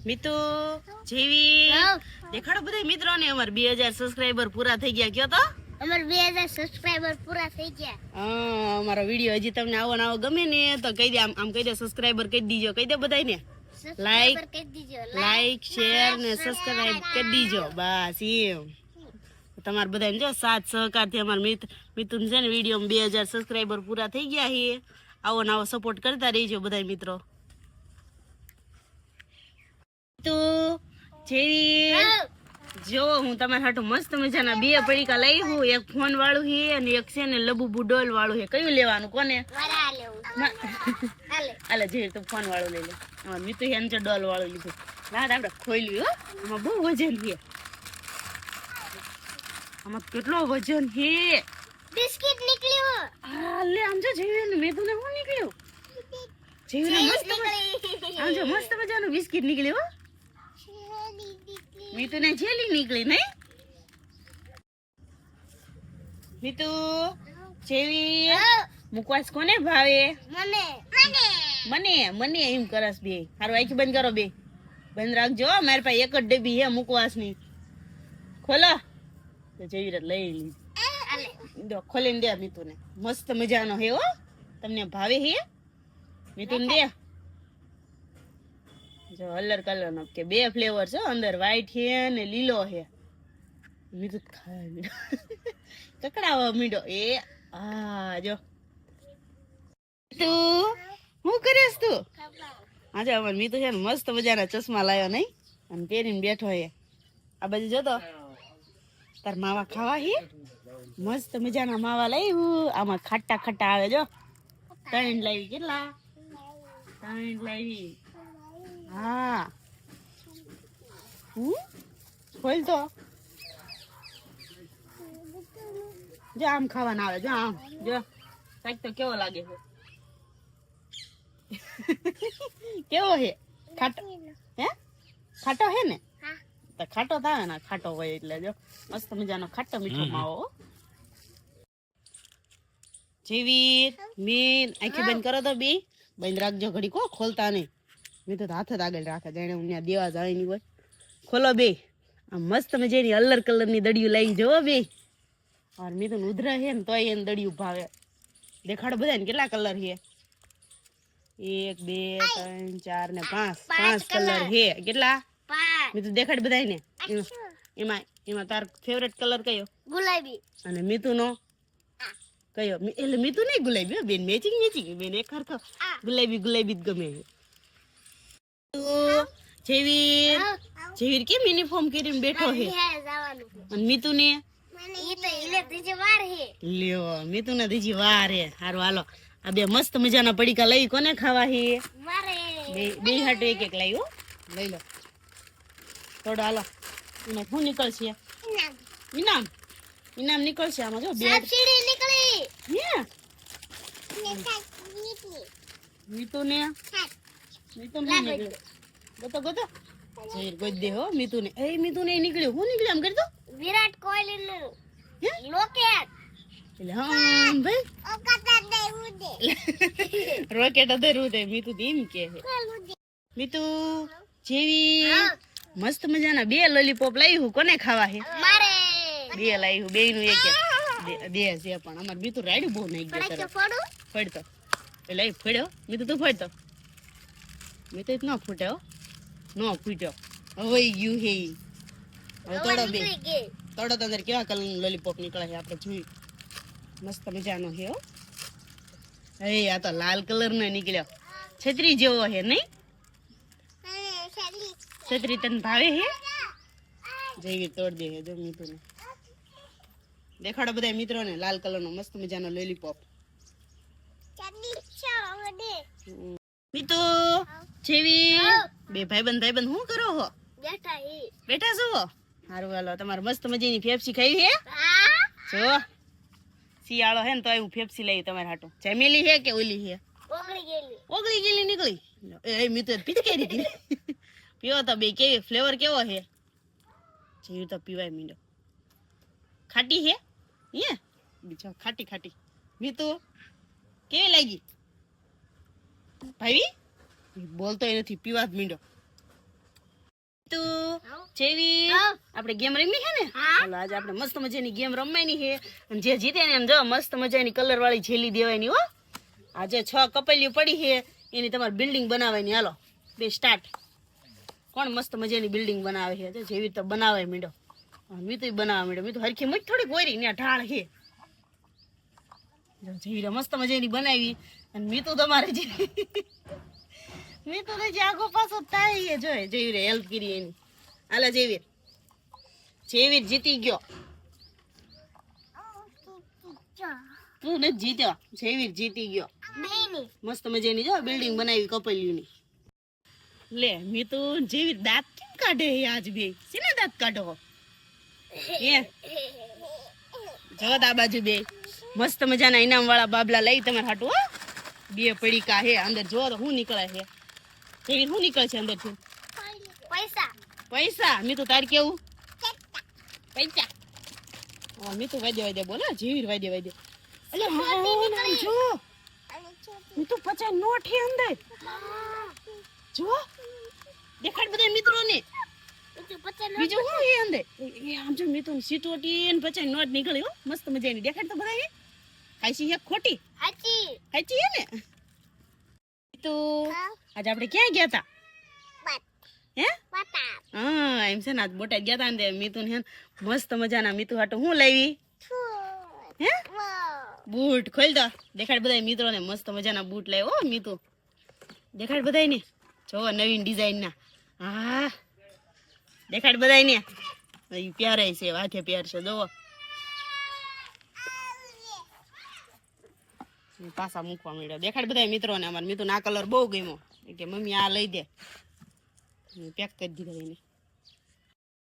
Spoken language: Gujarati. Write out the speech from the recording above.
મિતુ જેવી દેખાડો બધા મિત્રોને અમાર 2000 સબસ્ક્રાઇબર પૂરા થઈ ગયા કયો તો અમાર 2000 સબસ્ક્રાઇબર પૂરા થઈ ગયા અમારો વિડિયો હજી તમને આવો ને આવો ગમે ને તો કહી દે આમ કહી દે સબસ્ક્રાઇબર કરી દીજો કહી દે બધાને લાઈક શેર ને સબસ્ક્રાઇબ કરી દીજો બસ એમ તમાર બધાને જો સાથ સહકારથી અમાર મિતુન છે ને વિડિયોમાં 2000 સબસ્ક્રાઇબર પૂરા થઈ ગયા છે આવો ને આવો સપોર્ટ કરતા રહેજો બધા મિત્રો તો જેવી જો હું તમારા હાટુ મસ્ત મજાના બે પડીકા લઈ હું એક ફોન વાળું છે અને એક છે ને લબુબુ ડોલ વાળું છે કયું લેવાનું કોને હાલે જે તો ફોન વાળું લઈ લે મિતુ હેન છે ડોલ વાળું લીધું ના આપણે ખોલ્યું હો આમાં બહુ વજન છે આમાં કેટલો વજન છે બિસ્કિટ નીકળ્યું હા લે આમ જો જેવી મેં તને હું નીકળ્યું જેવી મસ્ત આમ જો મસ્ત મજાનું બિસ્કિટ નીકળ્યું મિતુ ને જેલી નીકળી નહીં મિતુ જેવી મુકવાસ કોને ભાવે મને મને મને એમ કરસ બે હારું આંખ બંધ કરો બે બંધ રાખજો મારી પાસે એક જ ડબ્બી હે મુકવાસ ની ખોલો તો જેવી રીત લઈ લીધી દો ખોલીને દે મિતુ ને મસ્ત મજાનો હે હો તમને ભાવે હે મિતુ ને દે જો અલર કલર નો કે બે ફ્લેવર છે અંદર વ્હાઈટ છે ને લીલો છે મીઠું ખાય કકડાવા મીઠો એ આ જો તું હું કરીશ તું આજે અમાર મીઠું છે ને મસ્ત મજાના ચશ્મા લાવ્યો નહીં અને પહેરીને બેઠો છે આ બાજુ જોતો તાર માવા ખાવા હે મસ્ત મજાના માવા લાવ્યું આમાં ખાટા ખાટા આવે જો 3 લાવી કેટલા 3 લાવી હા ખોલ તો જો આમ ખાવાના આવે જો આમ જો કાંઈક તો કેવો લાગે છે કેવો હે ખાટો હે ખાટો હે ને તો ખાટો થાય ને ખાટો હોય એટલે જો મસ્ત મજાનો ખાટો મીઠો માવો જેવી મીન આંખી બંધ કરો તો બી બંધ રાખજો ઘડી કો ખોલતા નહીં મેં તો હાથ જ આગળ રાખે જાણે હું ત્યાં દેવા જાય ની હોય ખોલો બે આ મસ્ત મજાની અલર કલર ની દડિયું લઈ જોવો બે और મેં તો ઉધરા હે ને તોય એને દડિયું ભાવે દેખાડો બધા ને કેટલા કલર છે 1 2 3 4 ને 5 કલર છે કેટલા મેં તો દેખાડ બધા ને એમાં તાર ફેવરેટ કલર કયો ગુલાબી અને મીતુ નો કયો એટલે મીતુ નહીં ગુલાબી બેન મેચિંગ બેન એક હરખો ગુલાબી જ ગમે જેવી જેવી કેમ યુનિફોર્મ કરીને બેઠો છે અને મીતુ ને લ્યો મીતુ ને દીજી વાર હે હારું હાલો આ બે મસ્ત મજાના પડીકા લઈ કોને ખાવા હે બે હાટો એક એક લઈ હો લઈ લો થોડો હાલો એમાં શું નીકળશે ઇનામ નીકળશે આમાં જો બે નીકળી મીતુ ને નીકળ્યું ગોતો જઈર ગોદ દે હો મીતુ ને નીકળ્યું હું નીકળ્યું આમ કરી દો વિરાટ કોહલી નું રોકેટ એટલે હા ભાઈ રોકેટ અધરું દે મીતુ એમ કે મીતુ જેવી મસ્ત મજાના બે લોલીપોપ લાવ્યું કોને ખાવા હે મારે બે લાવ્યું બે નું એક બે છે પણ અમાર મીતુ રાડ્યું બહુ નાઈ ગયો ફોડતો એટલે ફોડ્યો મીતુ તું ફોડતો મેં તો ન ફૂટ્યો હવે ગયું હે હવે તોડો તો અંદર કેવા કલર નું લોલીપોપ નીકળે છે આપણે જોઈ મસ્ત મજાનો છે હો હે આ તો લાલ કલર નો નીકળ્યો છત્રી જેવો હે નહીં છત્રી તને ભાવે હે જેવી તોડ દે જો મીઠું ને દેખાડો બધા મિત્રો ને લાલ કલર નો મસ્ત મજાનો લોલીપોપ મીતુ જેવી બે ભાઈબંધ શું કરો હો બેઠા છો હારું હાલો તમારે મસ્ત મજાની ફેફસી ખાઈ હે જો શિયાળો હે ને તો હું ફેફસી લઈ તમારે હાટો જમેલી હે કે ઓલી હે ઓગળી ગયેલી નીકળી એ મીતુ પીચકારી હતી પીવો તો બે કેવી ફ્લેવર કેવો હે જેવી તો પીવાય મીંડો ખાટી હે બીજો ખાટી મીતુ કેવી લાગી ભાઈ બોલતો નથી પીવા જ મીંડો જેવી હા. આપણે ગેમ રમી છે ને હા. હાલો આજે આપણે મસ્ત મજાની ગેમ રમવાની છે અને જે જીતે ને એને જો મસ્ત મજાની કલર વાળી જેલી દેવાની હો. આજે 6 કપલીઓ પડી છે એની તમારે બિલ્ડિંગ બનાવવાની. હાલો બે સ્ટાર્ટ. કોણ મસ્ત મજાની બિલ્ડિંગ બનાવે છે જેવી રીતે બનાવે મીંડો. મી તો બનાવવા મીંડો મી તો હરખી મત થોડીક ગોરી ને ઢાળ છે. જો જેવી મસ્ત મજાની બનાવી અને મી તો તમારે જે મી તો જે આગો પાછો થાય જો જેવી રે હેલ્પ કરી એની. હાલો જેવીર જેવીર જીતી ગયો. તું નથી જીત્યો, જેવીર જીતી ગયો. બેની મસ્ત મજાની જો બિલ્ડિંગ બનાવી કપલીઓની. લે મી તો જેવીર દાંત કેમ કાઢે હે આજ બે શેના દાંત કાઢો હે જો આ બાજુ બે મસ્ત મજાના ઇનામ વાળા બાબલા લઈ તમારે હાટું હો. બે પડીકા હે અંદર જો તો શું નીકળે છે જેવીર શું નીકળે છે અંદર થી પૈસા પૈસા. મી તો તાર કેવું પૈસા. મી તો વાજે બોલો જેવીર વાજે એટલે હા જો મી તો 50 નોટ હે અંદર જો દેખાડ બધા મિત્રોને. બીજું શું હે અંદર એ આમ જો મી તો સીટોટી ને 50 નોટ નીકળી હો મસ્ત મજાની. દેખાડ તો બધા હે કાઈ હે ખોટી હાચી સાચી હે ને. તો આજે આપણે ક્યાં ગયા તા હે પતા હા એમ છે ને આજ બોટાદ ગયા તા ને તે મીતુ ને મસ્ત મજાના મીતુ હાટુ હું લાવી હે બૂટ. ખોલ દો દેખાડ બધા મિત્રોને મસ્ત મજાના બૂટ લાવ્યો હો મીતુ. દેખાડ બધાયને જો નવીન ડિઝાઇન ના. હા દેખાડ બધાયને એ પ્યારે છે વાથે પ્યાર છે જોવો. પાછા મૂકવા માંડ્યો. દેખાડ બધા મિત્રોને અમાર મીતુ આ કલર બહુ ગમ્યો કે મમ્મી આ લઈ દે પેક કરી દીધા એને.